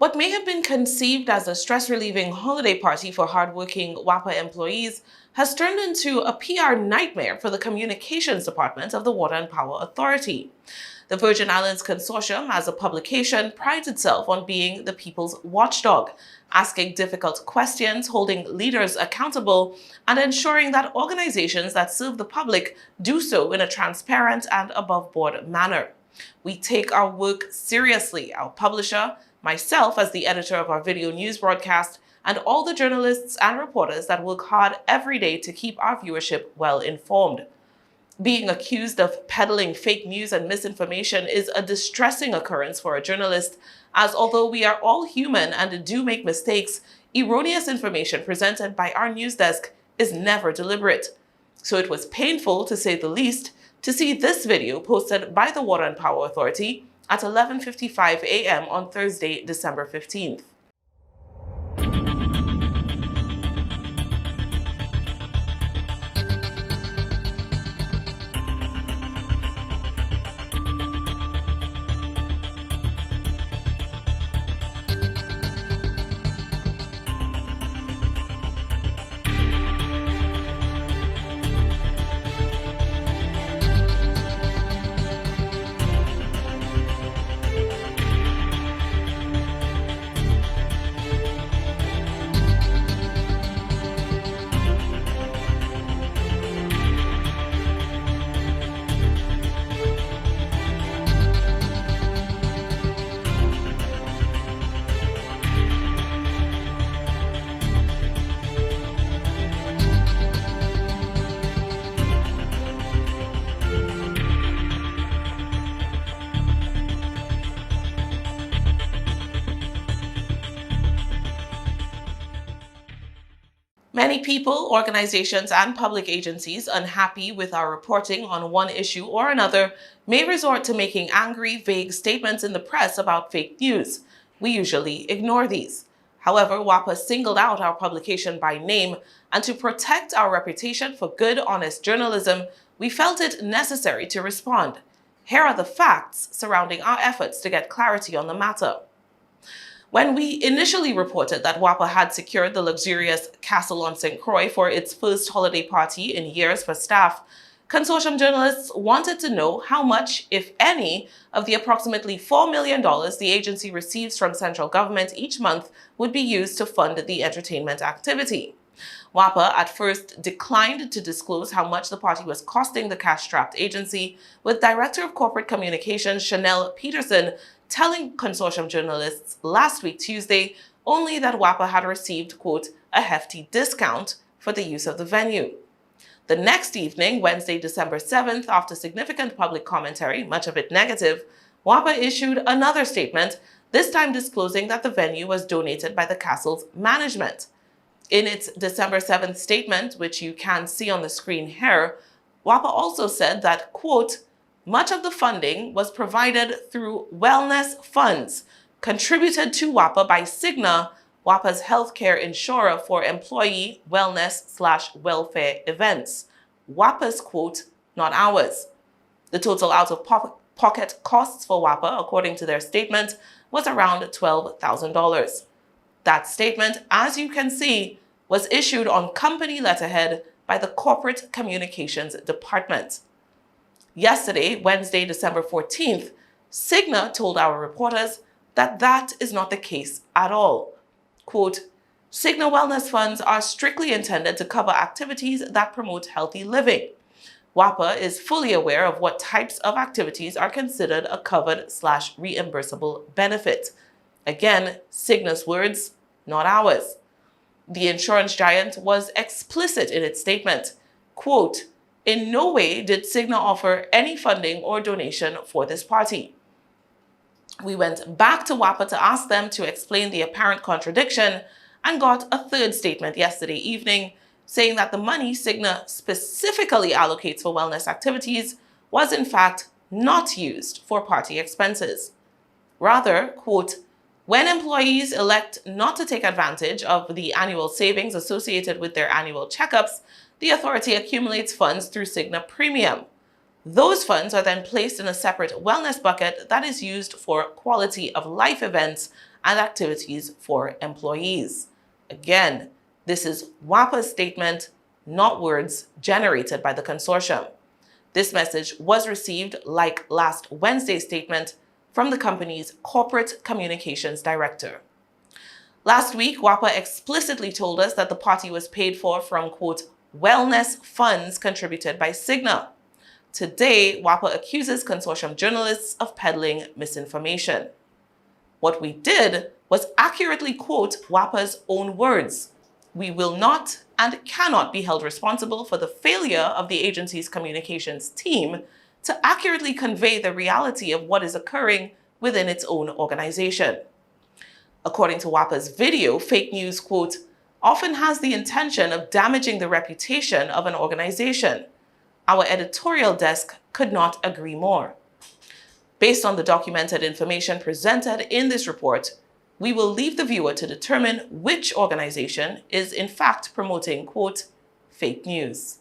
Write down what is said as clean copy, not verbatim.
What may have been conceived as a stress-relieving holiday party for hardworking WAPA employees has turned into a PR nightmare for the communications department of the Water and Power Authority. The Virgin Islands Consortium, as a publication, prides itself on being the people's watchdog, asking difficult questions, holding leaders accountable, and ensuring that organizations that serve the public do so in a transparent and above-board manner. We take our work seriously, our publisher, myself as the editor of our video news broadcast, and all the journalists and reporters that work hard every day to keep our viewership well informed. Being accused of peddling fake news and misinformation is a distressing occurrence for a journalist, as although we are all human and do make mistakes, erroneous information presented by our news desk is never deliberate. So it was painful, to say the least, to see this video posted by the Water and Power Authority at 11:55 a.m. on Thursday, December 15th. Many people, organizations, and public agencies unhappy with our reporting on one issue or another may resort to making angry, vague statements in the press about fake news. We usually ignore these. However, WAPA singled out our publication by name, and to protect our reputation for good, honest journalism, we felt it necessary to respond. Here are the facts surrounding our efforts to get clarity on the matter. When we initially reported that WAPA had secured the luxurious Castle on St. Croix for its first holiday party in years for staff, consortium journalists wanted to know how much, if any, of the approximately $4 million the agency receives from central government each month would be used to fund the entertainment activity. WAPA at first declined to disclose how much the party was costing the cash-strapped agency, with Director of Corporate Communications Chanel Peterson telling consortium journalists last week, Tuesday, only that WAPA had received, quote, a hefty discount for the use of the venue. The next evening, Wednesday, December 7th, after significant public commentary, much of it negative, WAPA issued another statement, this time disclosing that the venue was donated by the castle's management. In its December 7th statement, which you can see on the screen here, WAPA also said that, quote, much of the funding was provided through wellness funds contributed to WAPA by Cigna, WAPA's healthcare insurer for employee wellness/welfare events. WAPA's quote, not ours. The total out-of-pocket costs for WAPA, according to their statement, was around $12,000. That statement, as you can see, was issued on company letterhead by the Corporate Communications Department. Yesterday, Wednesday, December 14th, Cigna told our reporters that that is not the case at all. Quote, Cigna wellness funds are strictly intended to cover activities that promote healthy living. WAPA is fully aware of what types of activities are considered a covered/reimbursable benefit. Again, Cigna's words, not ours. The insurance giant was explicit in its statement. Quote, in no way did Cigna offer any funding or donation for this party. We went back to WAPA to ask them to explain the apparent contradiction and got a third statement yesterday evening saying that the money Cigna specifically allocates for wellness activities was in fact not used for party expenses. Rather, quote, when employees elect not to take advantage of the annual savings associated with their annual checkups, the authority accumulates funds through Cigna Premium. Those funds are then placed in a separate wellness bucket that is used for quality of life events and activities for employees. Again, this is WAPA's statement, not words generated by the consortium. This message was received, like last Wednesday's statement, from the company's corporate communications director. Last week, WAPA explicitly told us that the party was paid for from, quote, wellness funds contributed by Cigna. Today, WAPA accuses consortium journalists of peddling misinformation. What we did was accurately quote WAPA's own words. We will not and cannot be held responsible for the failure of the agency's communications team to accurately convey the reality of what is occurring within its own organization. According to WAPA's video, fake news, quote, often has the intention of damaging the reputation of an organization. Our editorial desk could not agree more. Based on the documented information presented in this report, we will leave the viewer to determine which organization is in fact promoting, quote, fake news.